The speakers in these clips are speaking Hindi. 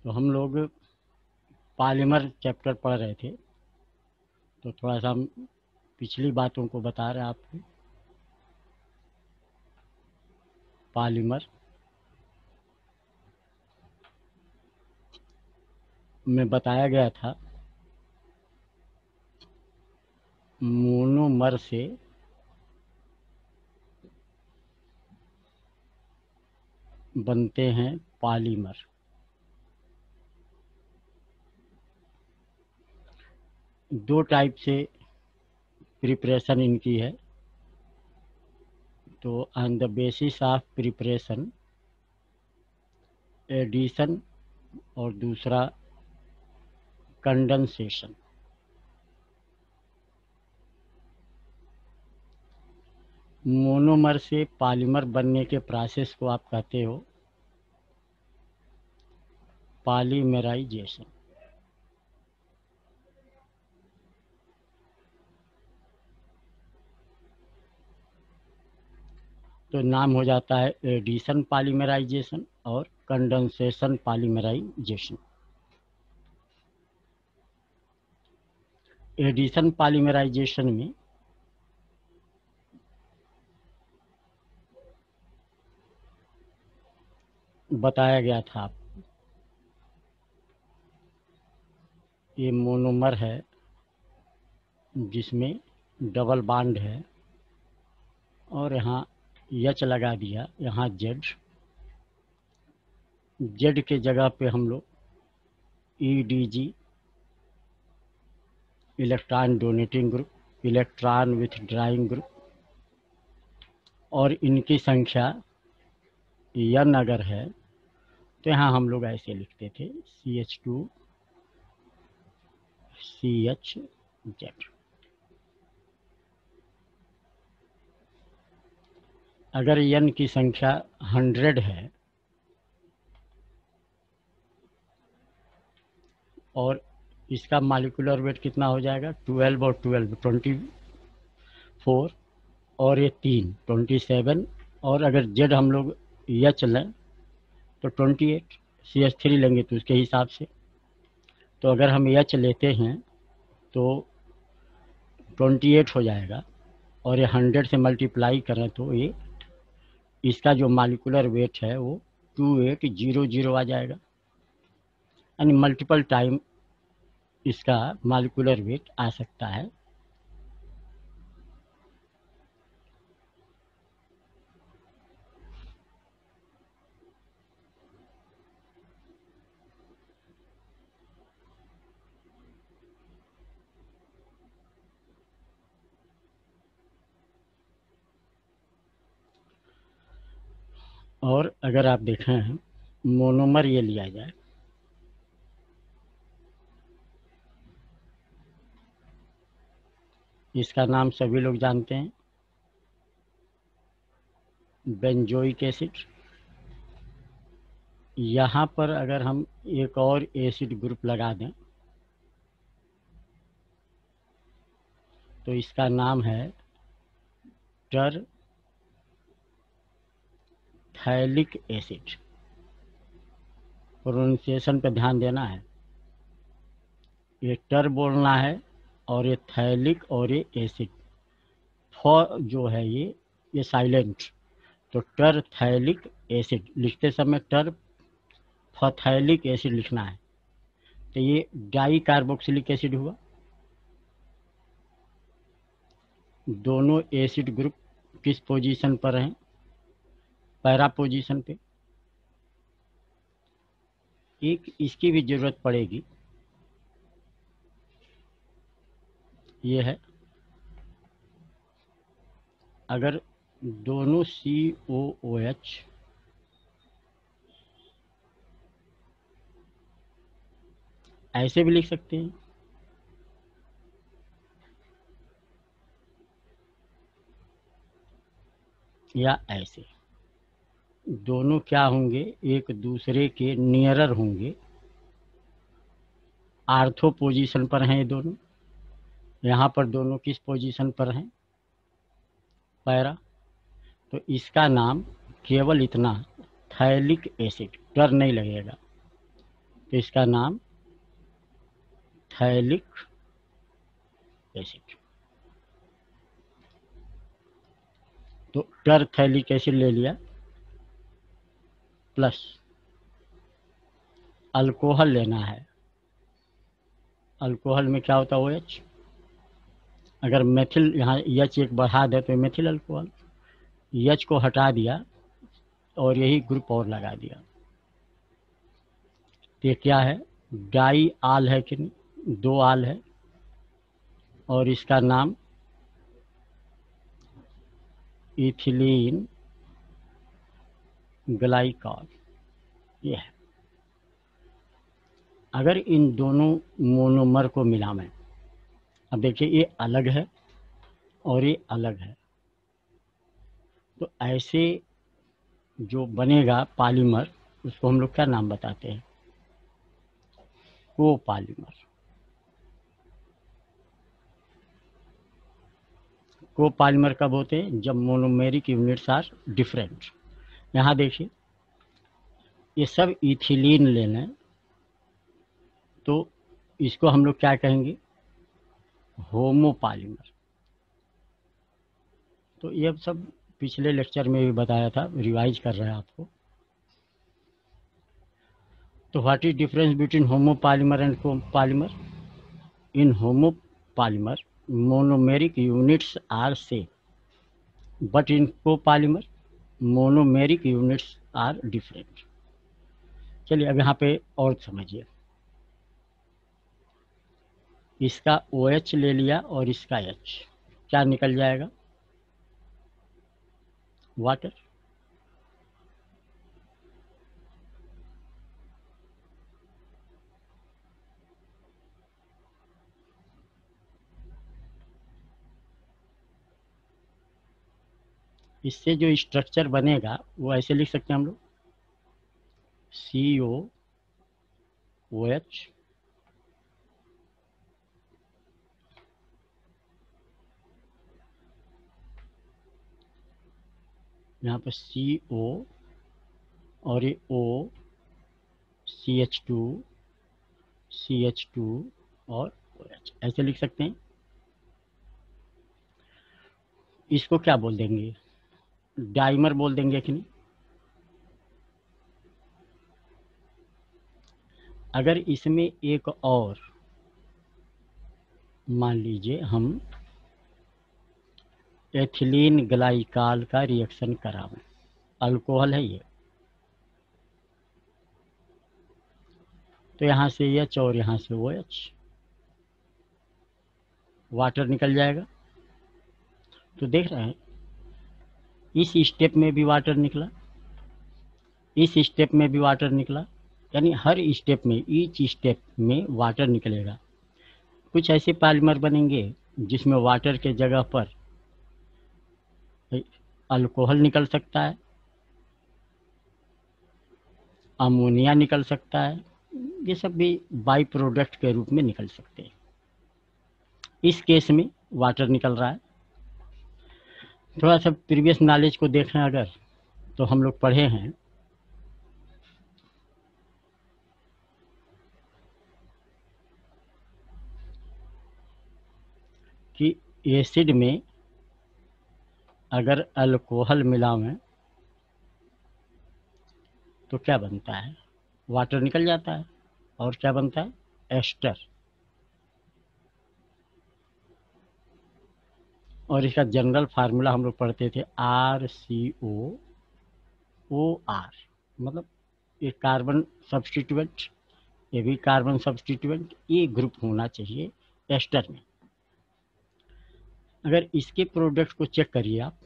तो हम लोग पॉलीमर चैप्टर पढ़ रहे थे, तो थोड़ा सा हम पिछली बातों को बता रहे हैं आपको। पॉलीमर में बताया गया था मोनोमर से बनते हैं पॉलीमर। दो टाइप से प्रिपरेशन इनकी है। तो on the basis of preparation, addition और दूसरा कंडेंसेशन। मोनोमर से पॉलीमर बनने के प्रोसेस को आप कहते हो पॉलीमराइजेशन। तो नाम हो जाता है एडिशन पॉलीमराइजेशन और कंडेंसेशन पॉलीमराइजेशन। एडिशन पॉलीमराइजेशन में बताया गया था, ये मोनोमर है जिसमें डबल बॉन्ड है और यहाँ एच लगा दिया, यहाँ जेड के जगह पे हम लोग EDG, electron donating group, electron withdrawing group, और इनकी संख्या n अगर है तो यहाँ हम लोग ऐसे लिखते थे CH2CHZ। अगर n की संख्या 100 है और इसका मॉलिक्यूलर वेट कितना हो जाएगा, 12 और 12 24, और ये 3 27, और अगर Z हम लोग H लें तो 28, CH3 लेंगे तो उसके हिसाब से। तो अगर हम H लेते हैं तो 28 हो जाएगा, और ये 100 से मल्टीप्लाई करें तो ये इसका जो मॉलिक्यूलर वेट है वो 2800 आ जाएगा। यानी मल्टीपल टाइम इसका मॉलिक्यूलर वेट आ सकता है। और अगर आप देखें मोनोमर ये लिया जाए, इसका नाम सभी लोग जानते हैं, बेंजोइक एसिड। यहाँ पर अगर हम एक और एसिड ग्रुप लगा दें तो इसका नाम है टरथैलिक एसिड। प्रोनाउंसिएशन पे ध्यान देना है, ये टर बोलना है और ये थैलिक और ये एसिड, फ जो है ये साइलेंट। तो टरथैलिक एसिड लिखते समय टरफथैलिक एसिड लिखना है। तो ये डाई कार्बोक्सिलिक एसिड हुआ। दोनों एसिड ग्रुप किस पोजीशन पर हैं, पैरा पोजीशन पे। एक इसकी भी जरूरत पड़ेगी, ये है अगर दोनों COOH ऐसे भी लिख सकते हैं, या ऐसे, दोनों क्या होंगे, एक दूसरे के नियरर होंगे, आर्थो पोजीशन पर हैं ये दोनों। यहाँ पर दोनों किस पोजीशन पर हैं, पैरा। तो इसका नाम केवल इतना, थैलिक एसिड, टर नहीं लगेगा, तो इसका नाम थैलिक एसिड। तो टरथैलिक एसिड ले लिया, प्लस अल्कोहल लेना है। अल्कोहल में क्या होता है, OH। अगर मेथिल यहाँ H एक बढ़ा दे तो मेथिल अल्कोहल, H को हटा दिया और यही ग्रुप और लगा दिया। तो ये क्या है, डाई आल है कि नहीं, 2 आल है, और इसका नाम इथिलीन ग्लाइकॉल ये है। अगर इन दोनों मोनोमर को मिलाएं, अब देखिए ये अलग है और ये अलग है, तो ऐसे जो बनेगा पॉलीमर, उसको हम लोग क्या नाम बताते हैं, कोपॉलीमर। कोपॉलीमर कब होते हैं, जब मोनोमेरिक यूनिट्स आर डिफरेंट। यहाँ देखिए ये सब इथिलीन ले लें तो इसको हम लोग क्या कहेंगे, होमोपॉलीमर। तो ये सब पिछले लेक्चर में भी बताया था, रिवाइज कर रहे हैं आपको। तो what is difference between homopolymer and copolymer? In homopolymer monomeric units are same, but in copolymer monomeric units are different. चलिए अब यहाँ पे और समझिए, इसका OH ले लिया और इसका H, क्या निकल जाएगा, वाटर। इससे जो स्ट्रक्चर बनेगा वो ऐसे लिख सकते हैं हम लोग, COOH यहाँ पर CO और ये O, CH2 CH2 और OH ऐसे लिख सकते हैं। इसको क्या बोल देंगे, डाइमर बोल देंगे कि नहीं। अगर इसमें एक और मान लीजिए हम एथिलीन ग्लाइकाल का रिएक्शन करावें, अल्कोहल है ये, तो यहाँ से H और यहाँ से OH, वाटर निकल जाएगा। तो देख रहे हैं इस स्टेप में भी वाटर निकला, इस स्टेप में भी वाटर निकला, यानी हर स्टेप में, ईच स्टेप में वाटर निकलेगा। कुछ ऐसे पॉलीमर बनेंगे जिसमें वाटर के जगह पर अल्कोहल निकल सकता है, अमोनिया निकल सकता है, ये सब भी बाई प्रोडक्ट के रूप में निकल सकते हैं। इस केस में वाटर निकल रहा है। थोड़ा सा प्रीवियस नॉलेज को देखें अगर, तो हम लोग पढ़े हैं कि एसिड में अगर अल्कोहल मिलावें तो क्या बनता है, वाटर निकल जाता है, और क्या बनता है, एस्टर। और इसका जनरल फार्मूला हम लोग पढ़ते थे RCOOR, मतलब ये कार्बन सब्स्टिट्यूएंट, ये भी कार्बन सब्स्टिट्यूएंट, ये ग्रुप होना चाहिए एस्टर में। अगर इसके प्रोडक्ट को चेक करिए आप,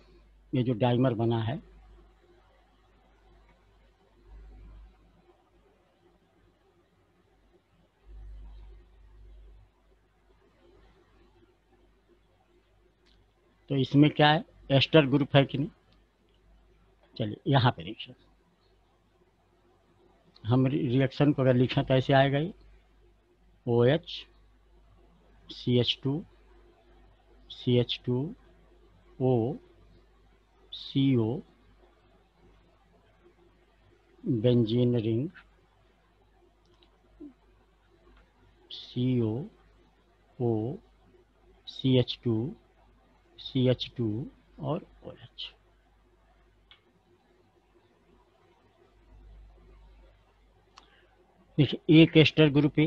ये जो डाइमर बना है, तो इसमें क्या है, एस्टर ग्रुप है कि नहीं। चलिए यहाँ पे देखिए, हम रिएक्शन को अगर लिखें तो ऐसे आएगा ये OH CH2 CH2 O CO benzene ring CO, CH2, CH2 और OH। देखिए एक एस्टर ग्रुप है,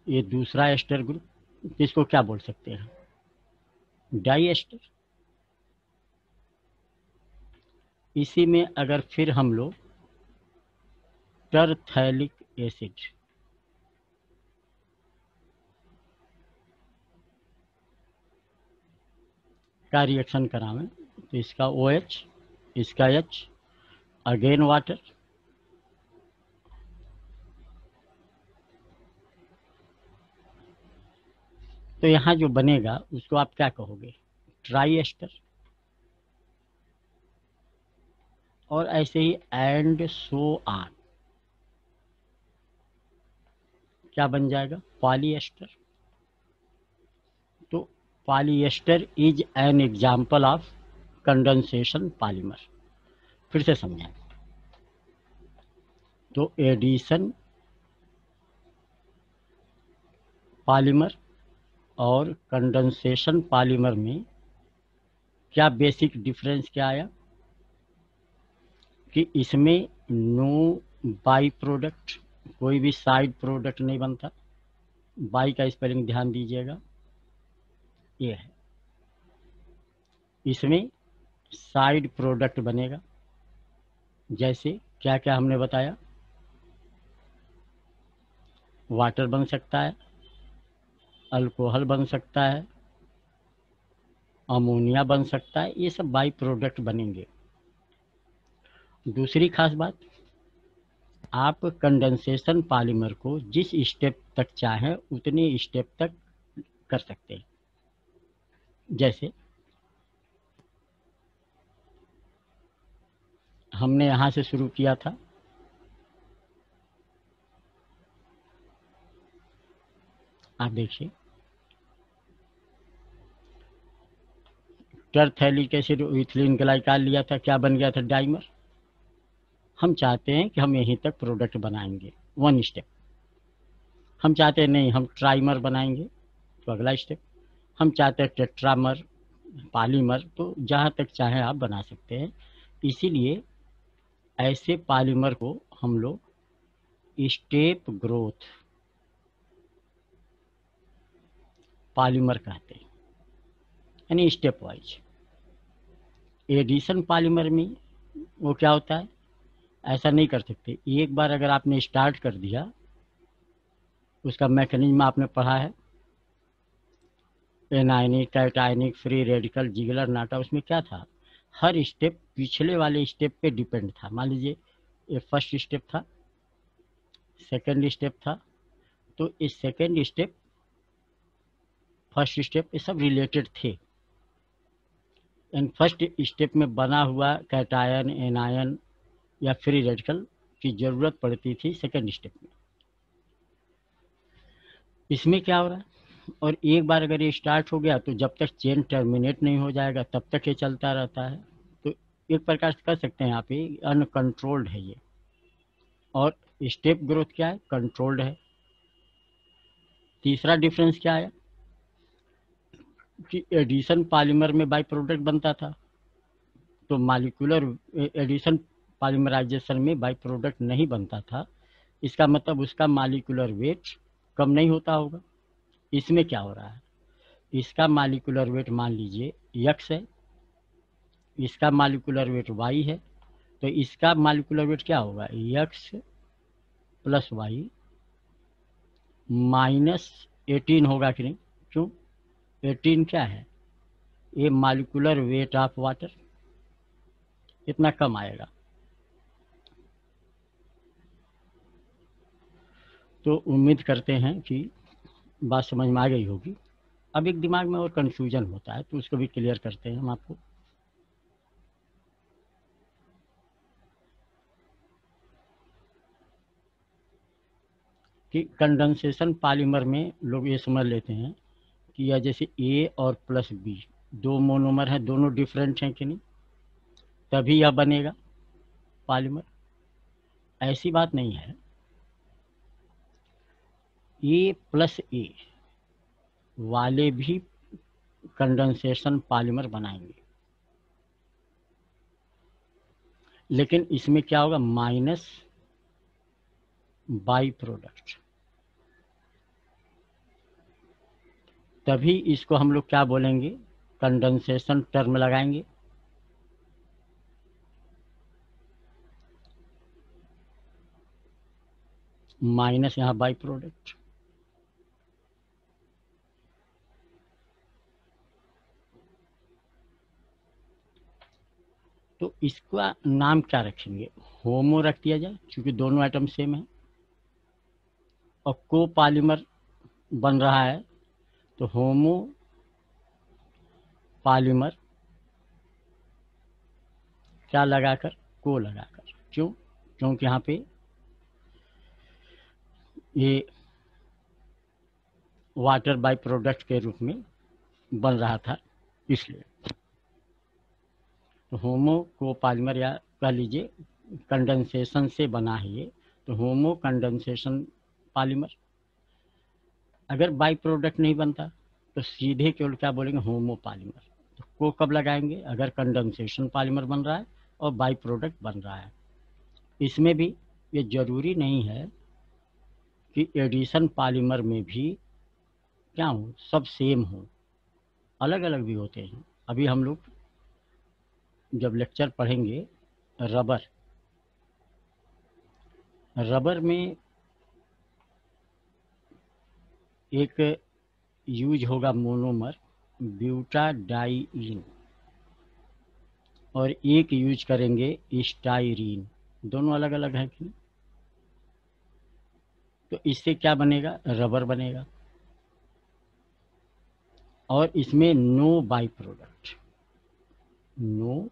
ये दूसरा एस्टर ग्रुप, इसको क्या बोल सकते हैं? Di ester. इसी में अगर फिर हम लोग टरथैलिक एसिड का रिएक्शन करावें तो इसका OH, इसका H, अगेन वाटर, तो यहाँ जो बनेगा उसको आप क्या कहोगे? Tri ester. और ऐसे ही एंड सो ऑन, क्या बन जाएगा? पॉलीएस्टर। तो polyester is an example of condensation polymer. फिर से समझाएं तो एडिशन पॉलीमर और कंडेंसेशन पॉलीमर में क्या बेसिक डिफरेंस क्या आया कि इसमें नो बाई प्रोडक्ट, कोई भी साइड प्रोडक्ट नहीं बनता। बाई का स्पेलिंग ध्यान दीजिएगा, ये है। इसमें साइड प्रोडक्ट बनेगा, जैसे क्या क्या हमने बताया? वाटर बन सकता है, अल्कोहल बन सकता है, अमोनिया बन सकता है, ये सब बाई प्रोडक्ट बनेंगे। दूसरी खास बात, आप कंडेंसेशन पॉलीमर को जिस स्टेप तक चाहें उतने स्टेप तक कर सकते हैं। जैसे हमने यहाँ से शुरू किया था, आप देखिए टरथैलिक एसिड इथिलीन ग्लाइकॉल लिया था, क्या बन गया था? डाइमर। हम चाहते हैं कि हम यहीं तक प्रोडक्ट बनाएंगे, वन स्टेप। हम चाहते हैं नहीं हम ट्राइमर बनाएंगे, तो अगला स्टेप। हम चाहते हैं टेट्रामर, पॉलीमर, तो जहाँ तक चाहें आप बना सकते हैं। इसीलिए ऐसे पॉलीमर को हम लोग स्टेप ग्रोथ पॉलीमर कहते हैं, यानी स्टेप वाइज। एडिशन पॉलीमर में वो क्या होता है, ऐसा नहीं कर सकते। एक बार अगर आपने स्टार्ट कर दिया, उसका मैकेनिज्म आपने पढ़ा है, anionic, cationic, free radical, Ziggler नाटा, उसमें क्या था? हर स्टेप पिछले वाले स्टेप पे डिपेंड था। मान लीजिए ये फर्स्ट स्टेप था, सेकंड स्टेप था, तो इस सेकंड स्टेप, फर्स्ट स्टेप, ये सब रिलेटेड थे। इन फर्स्ट स्टेप में बना हुआ कैटायन, एनायन या फ्री रेडिकल की जरूरत पड़ती थी सेकंड स्टेप में। इसमें क्या हो रहा है, और एक बार अगर ये स्टार्ट हो गया तो जब तक चेन टर्मिनेट नहीं हो जाएगा तब तक ये चलता रहता है। तो एक प्रकार से कह सकते हैं आप, ये अनकंट्रोल्ड है ये। और स्टेप ग्रोथ क्या है? कंट्रोल्ड है। तीसरा डिफरेंस क्या है कि एडिशन पॉलीमर में बाई प्रोडक्ट बनता था, तो मॉलिक्यूलर एडिशन पॉलीमराइजेशन में बाई प्रोडक्ट नहीं बनता था। इसका मतलब उसका मॉलिक्यूलर वेट कम नहीं होता होगा। इसमें क्या हो रहा है, इसका मॉलिक्यूलर वेट मान लीजिए x है, इसका मॉलिक्यूलर वेट y है, तो इसका मॉलिक्यूलर वेट क्या होगा? x प्लस वाई -18 होगा कि नहीं? क्यों? 18 क्या है? ये मॉलिक्यूलर वेट ऑफ वाटर, इतना कम आएगा। तो उम्मीद करते हैं कि बात समझ में आ गई होगी। अब एक दिमाग में और कंफ्यूजन होता है, तो उसको भी क्लियर करते हैं हम आपको। कि कंडेंसेशन पॉलीमर में लोग ये समझ लेते हैं कि यह जैसे A और प्लस B दो मोनोमर हैं, दोनों डिफरेंट हैं कि नहीं, तभी यह बनेगा पॉलीमर। ऐसी बात नहीं है। ए प्लस ए वाले भी कंडेंसेशन पॉलीमर बनाएंगे, लेकिन इसमें क्या होगा, माइनस बाई प्रोडक्ट। तभी इसको हम लोग क्या बोलेंगे, कंडेंसेशन टर्म लगाएंगे। माइनस यहाँ बाई प्रोडक्ट। तो इसका नाम क्या रखेंगे, होमो रख दिया जाए क्योंकि दोनों आइटम सेम है, और को पॉलीमर बन रहा है तो होमो पॉलीमर क्या लगाकर, को लगाकर। क्यों, क्योंकि यहाँ पे ये वाटर बाई प्रोडक्ट के रूप में बन रहा था, इसलिए। तो होमो को पॉलीमर, या कह लीजिए कंडेंसेशन से बना है ये, तो होमो कंडेंसेशन पॉलीमर। अगर बाई प्रोडक्ट नहीं बनता तो सीधे केवल क्या बोलेंगे, होमो पॉलीमर। तो को कब लगाएंगे, अगर कंडेंसेशन पॉलीमर बन रहा है और बाई प्रोडक्ट बन रहा है। इसमें भी ये जरूरी नहीं है कि एडिशन पॉलीमर में भी क्या हो, सब सेम हो, अलग अलग भी होते हैं। अभी हम लोग जब लेक्चर पढ़ेंगे रबर, रबर में एक यूज होगा मोनोमर ब्यूटाडाइइन, और एक यूज करेंगे स्टाइरीन। दोनों अलग अलग हैं कि, तो इससे क्या बनेगा, रबर बनेगा। और इसमें no by product, no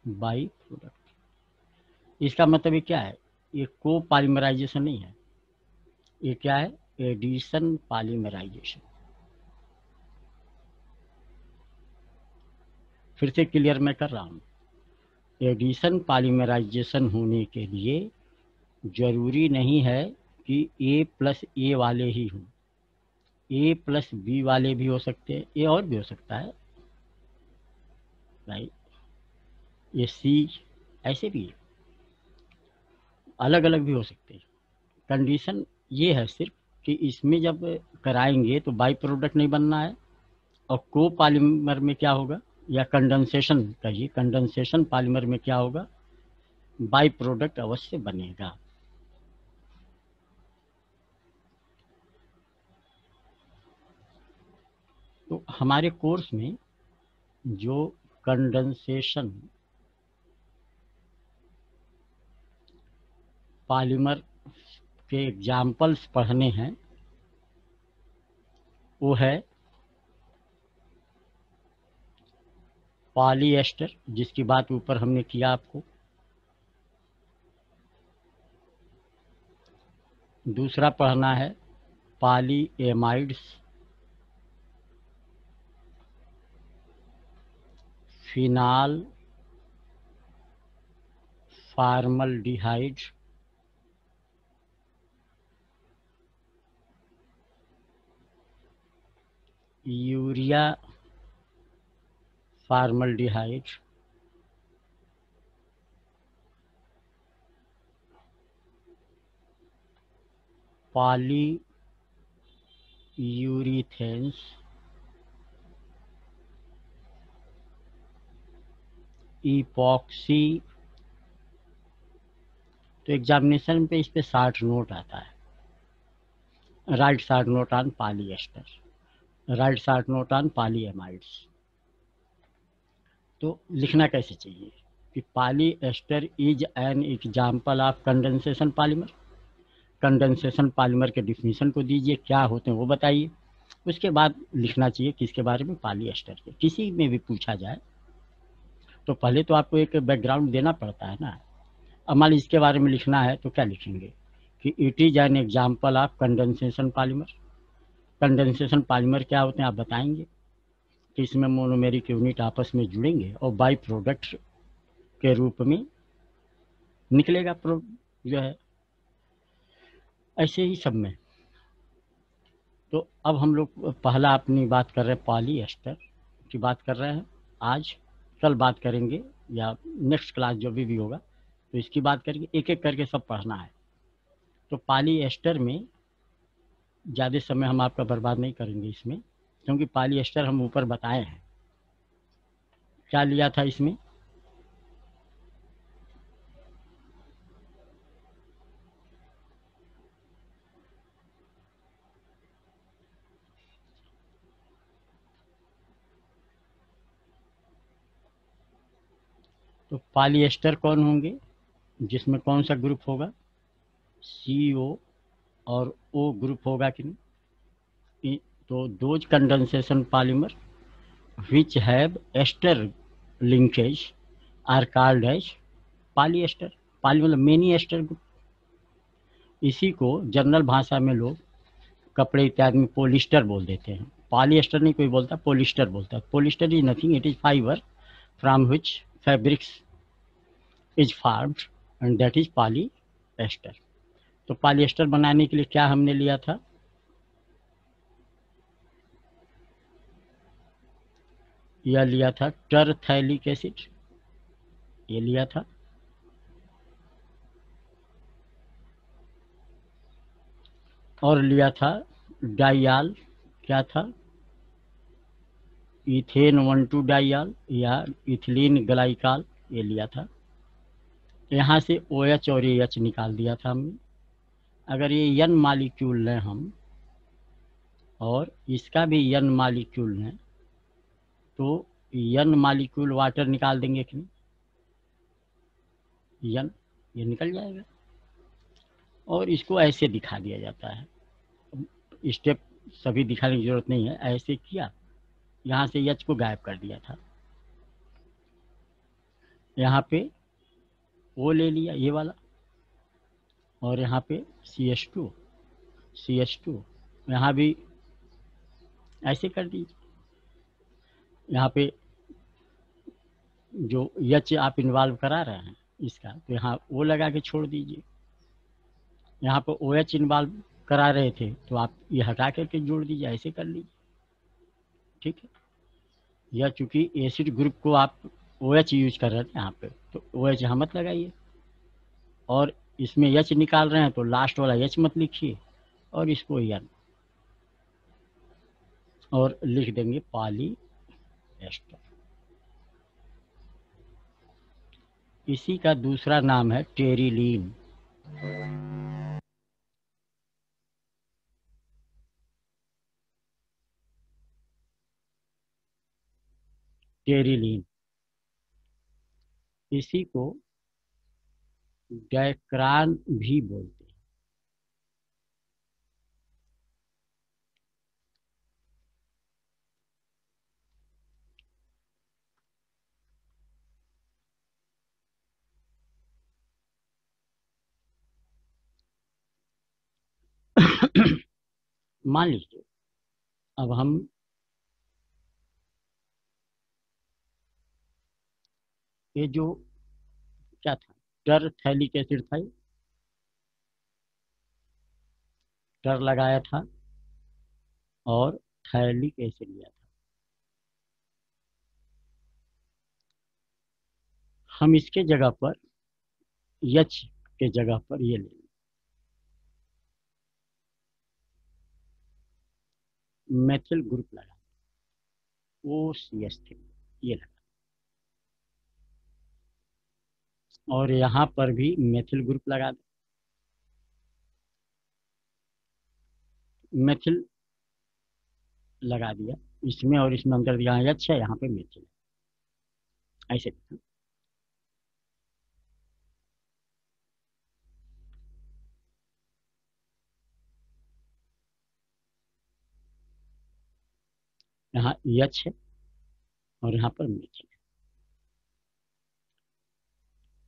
by product. इसका मतलब ये क्या है, ये को पॉलीमराइजेशन नहीं है, ये क्या है, एडिशन पॉलीमराइजेशन। फिर से क्लियर मैं कर रहा हूँ, एडिशन पॉलीमराइजेशन होने के लिए जरूरी नहीं है कि ए प्लस ए वाले ही हों, ए प्लस बी वाले भी हो सकते हैं, ए और भी हो सकता है, राइट, ये सी, ऐसे भी अलग अलग भी हो सकते हैं। कंडीशन ये है सिर्फ कि इसमें जब कराएंगे तो बाई प्रोडक्ट नहीं बनना है, और को पॉलीमर में क्या होगा, या कंडेंसेशन कहिए, कंडेंसेशन पॉलीमर में क्या होगा, बाई प्रोडक्ट अवश्य बनेगा। तो हमारे कोर्स में जो कंडेंसेशन पॉलीमर के एग्जाम्पल्स पढ़ने हैं वो है पॉलीएस्टर, जिसकी बात ऊपर हमने किया आपको। दूसरा पढ़ना है polyamides, phenol formaldehyde, urea formaldehyde, polyurethanes, epoxy. तो एग्जामिनेशन पे इस पे 60 नोट आता है, right 60 note on polyester, right 60 note on polyamides. तो लिखना कैसे चाहिए कि polyester is an example of condensation polymer. Condensation polymer के डिफिनीशन को दीजिए, क्या होते हैं वो बताइए। उसके बाद लिखना चाहिए किसके बारे में, पॉलीएस्टर के। किसी में भी पूछा जाए तो पहले तो आपको एक बैकग्राउंड देना पड़ता है ना। अब मान लीजिए इसके बारे में लिखना है तो क्या लिखेंगे कि it is an example of condensation polymer. Condensation polymer क्या होते हैं आप बताएंगे कि इसमें मोनोमेरिक यूनिट आपस में जुड़ेंगे और बाई प्रोडक्ट के रूप में निकलेगा जो है। ऐसे ही सब में तो अब हम लोग पहला अपनी बात कर रहे हैं पॉलीएस्टर की बात कर रहे हैं आज। कल बात करेंगे या नेक्स्ट क्लास जो भी होगा तो इसकी बात करेंगे, एक एक करके सब पढ़ना है। तो पॉलीएस्टर में ज़्यादा समय हम आपका बर्बाद नहीं करेंगे इसमें, क्योंकि पॉलीएस्टर हम ऊपर बताए हैं। क्या लिया था इसमें? तो पॉलीएस्टर कौन होंगे, जिसमें कौन सा ग्रुप होगा? CO और O ग्रुप होगा कि नहीं? तो those condensation polymer which have ester linkage are called as polyester. Poly मतलब मेनी एस्टर ग्रुप। इसी को जनरल भाषा में लोग कपड़े इत्यादि में पोलिस्टर बोल देते हैं। पॉलीएस्टर नहीं कोई बोलता, पोलिस्टर बोलता है। Polyester is nothing, it is fibre from which fabrics is farmed and that is polyester. तो पॉलीएस्टर बनाने के लिए क्या हमने लिया था? यह लिया था टरथैलिक एसिड, ये लिया था। और लिया था डाइयाल, क्या था? इथेन 1,2 डाइयाल या इथिलीन ग्लाइकाल, ये लिया था। यहाँ से OH और AH निकाल दिया था हमने। अगर ये N मालिक्यूल लें हम और इसका भी N मालिक्यूल लें तो N मालिक्यूल वाटर निकाल देंगे कि नहीं? N ये निकल जाएगा। और इसको ऐसे दिखा दिया जाता है। स्टेप सभी दिखाने की जरूरत नहीं है, ऐसे किया, यहाँ से H को गायब कर दिया था, यहाँ पे O ले लिया ये वाला, और यहाँ पे CH2 यहाँ भी ऐसे कर दीजिए। यहाँ पे जो H आप इन्वॉल्व करा रहे हैं इसका, तो यहाँ O लगा के छोड़ दीजिए। यहाँ पे OH इन्वॉल्व करा रहे थे तो आप ये हटा करके जोड़ दीजिए, ऐसे कर लीजिए। ठीक है, यह चूंकि एसिड ग्रुप को आप OH यूज कर रहे थे यहाँ पे, तो OH यहाँ मत लगाइए। और इसमें H निकाल रहे हैं तो लास्ट वाला H मत लिखिए, और इसको N और लिख देंगे पॉलीएस्टर। इसी का दूसरा नाम है टेरिलीन। टेरिलीन, इसी को डैक्रान भी बोलते हैं। मान लीजिए अब हम ये जो क्या था, टरथैलिक एसिड था, टर लगाया था और थैलिक एसिड लिया था। हम इसके जगह पर H के जगह पर ये ले, मेथिल ग्रुप लगा, OCH3 ये लगा, और यहाँ पर भी मेथिल ग्रुप लगा दे। मेथिल लगा दिया इसमें, और इसमें अंतर दिया, H है यहाँ पे मेथिल है, ऐसे। यहाँ H है और यहाँ पर मेथिल है,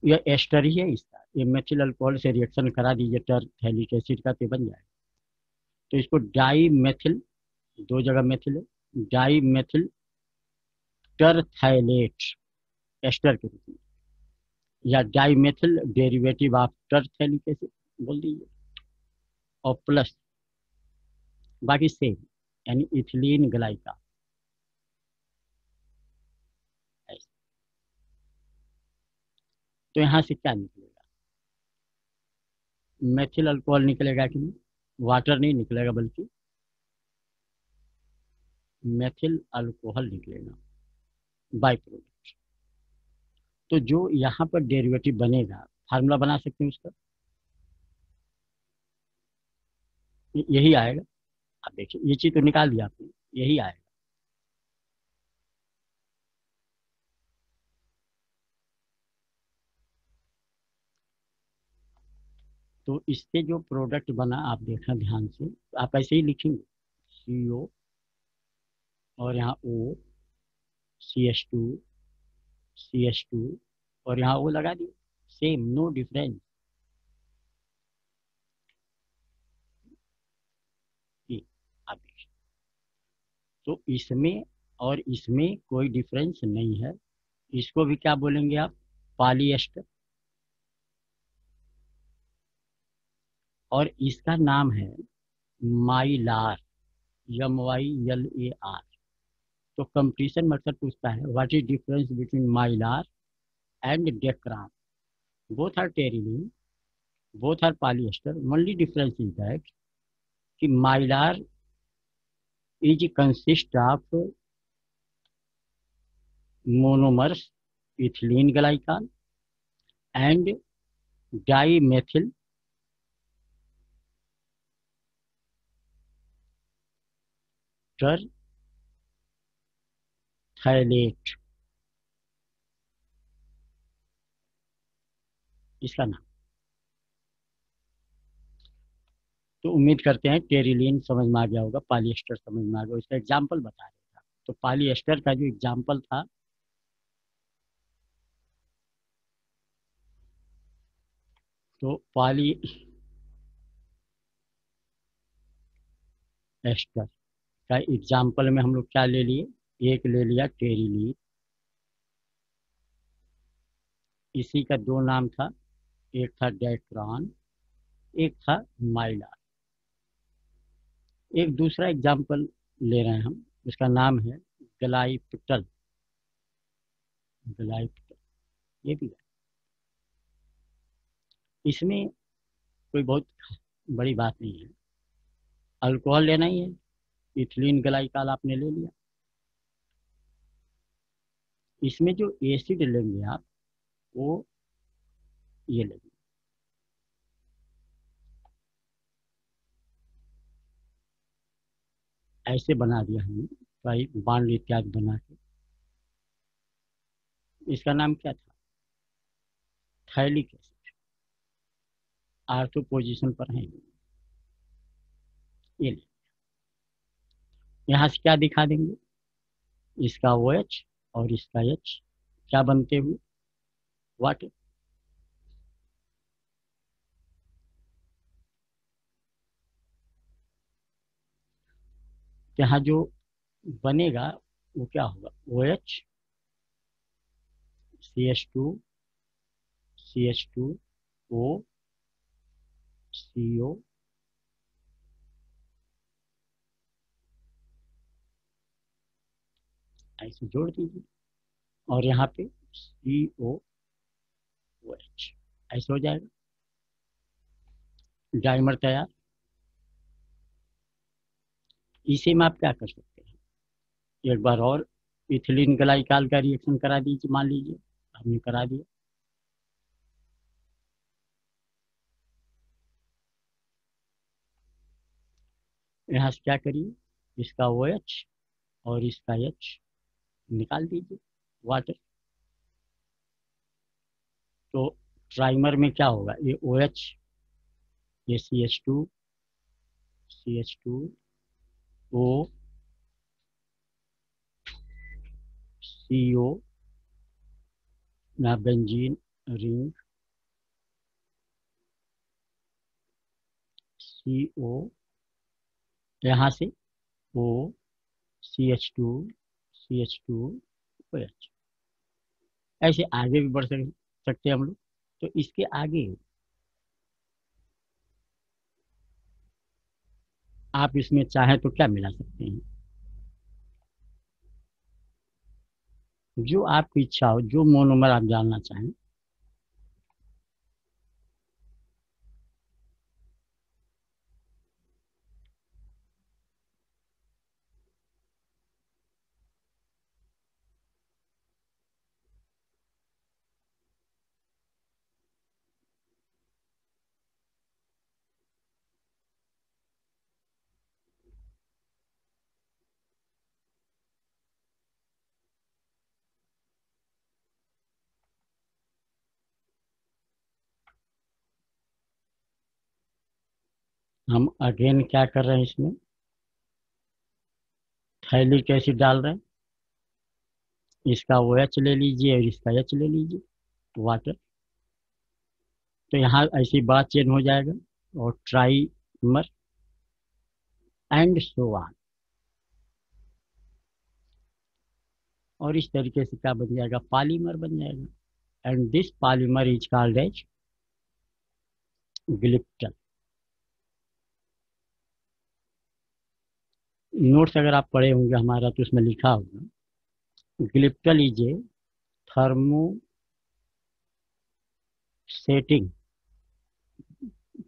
यह एस्टर ही है इसका। ये मेथिल अल्कोहल से रिएक्शन करा दीजिए टरथैलिक एसिड का, तो बन जाएगा। तो इसको डाई मेथिल, दो जगह मेथिल है, डाई मेथिल टरथैलेट एस्टर के रूप में, या dimethyl derivative of terephthalic acid बोल दीजिए। और प्लस बाकी सेम, यानी इथिलीन ग्लाइका। तो यहाँ से क्या निकलेगा? मेथिल अल्कोहल निकलेगा कि नहीं? वाटर नहीं निकलेगा, बल्कि मेथिल अल्कोहल निकलेगा, बाई प्रोडक्ट। तो जो यहाँ पर डेरिवेटिव बनेगा, फार्मूला बना सकते हैं उसका, यही आएगा। आप देखिए, ये चीज तो निकाल दिया आपने, यही आएगा। तो इससे जो प्रोडक्ट बना, आप देखना ध्यान से, तो आप ऐसे ही लिखेंगे CO, और यहाँ O, CH2 और यहाँ O लगा दिए, सेम, नो डिफरेंस। आप देखिए, तो इसमें और इसमें कोई डिफरेंस नहीं है। इसको भी क्या बोलेंगे आप? पॉलीएस्टर। और इसका नाम है माइलार, MYLAR। तो कंपटीशन मतलब पूछता है, what is difference between Mylar and Dacron? Both are Terylene, both are polyester. Only difference is that कि mylar is consist of monomers ethylene glycol and dimethyl terphthalate, इसका नाम। तो उम्मीद करते हैं टेरिलीन समझ में आ गया होगा, पॉलिएस्टर समझ में आ गया। इसका एग्जाम्पल बता रहे था, तो पॉलिएस्टर का जो एग्जाम्पल था, तो पॉलिएस्टर का एग्जाम्पल में हम लोग क्या ले लिए? एक ले लिया टेरिलीन, इसी का दो नाम था, एक था डेक्रान, एक था माइलार। एक दूसरा एग्जाम्पल ले रहे हैं हम, उसका नाम है ग्लाइप्टल। ग्लाइप्टल, ये भी है। इसमें कोई बहुत बड़ी बात नहीं है, अल्कोहल लेना ही है, इथिलीन ग्लाइकॉल आपने ले लिया। इसमें जो एसिड लेंगे आप, वो ये लेंगे, ऐसे बना दिया हमने, भाई बांड इत्यादि बना के। इसका नाम क्या था? Phthalic acid. आर्थो पोजीशन पर है ये। यहाँ से क्या दिखा देंगे? इसका OH और इसका H क्या बनते हुए? वाटर। यहाँ जो बनेगा वो क्या होगा? OH, CH2, CO, ऐसे जोड़ दीजिए, और यहाँ पे COOH, ऐसे हो जाएगा, डाइमर तैयार। इसी में आप क्या कर सकते हैं, एक बार और इथिलीन ग्लाइकॉल का रिएक्शन करा दीजिए, मान लीजिए हमने करा दिया। यहाँ से क्या करिए, इसका OH और इसका H निकाल दीजिए, वाटर। तो ट्राइमर में क्या होगा? ये OH, ये CH2O, CO ना, बेंजीन रिंग, CO, यहाँ से O, CH2OH। ऐसे आगे भी बढ़ सकते हैं हम लोग। तो इसके आगे आप इसमें चाहें तो क्या मिला सकते हैं, जो आपकी इच्छा हो, जो मोनोमर आप जानना चाहें। हम अगेन क्या कर रहे हैं इसमें, थैलिक एसिड डाल रहे हैं, इसका ओ एच ले लीजिए और इसका एच ले लीजिए, वाटर। तो यहाँ ऐसी बात चेंज हो जाएगा, और ट्राइमर एंड सो ऑन। और इस तरीके से क्या बन जाएगा, पॉलीमर बन जाएगा, and this polymer is called as glyptal. Notes अगर आप पढ़े होंगे हमारा तो उसमें लिखा होगा, glyptal is a thermosetting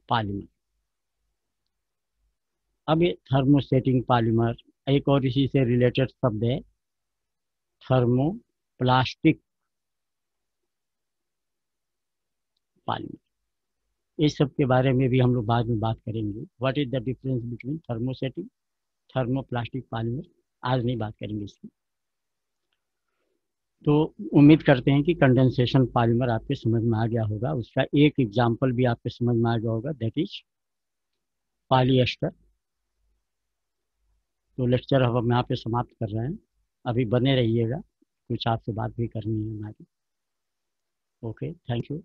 polymer. अब ये थर्मोसेटिंग पॉलीमर, एक और इसी से रिलेटेड शब्द है थर्मोप्लास्टिक पॉलीमर। इस सब के बारे में भी हम लोग बाद में बात करेंगे, what is the difference between thermosetting, thermoplastic polymer. आज नहीं बात करेंगे इसकी। तो उम्मीद करते हैं कि कंडेंसेशन पॉलीमर आपके समझ में आ गया होगा, उसका एक एग्जाम्पल भी आपके समझ में आ गया होगा, दैट इज पॉलीएस्टर। तो लेक्चर हम यहाँ पे समाप्त कर रहे हैं, अभी बने रहिएगा, कुछ आपसे बात भी करनी है हमारी। Okay, thank you.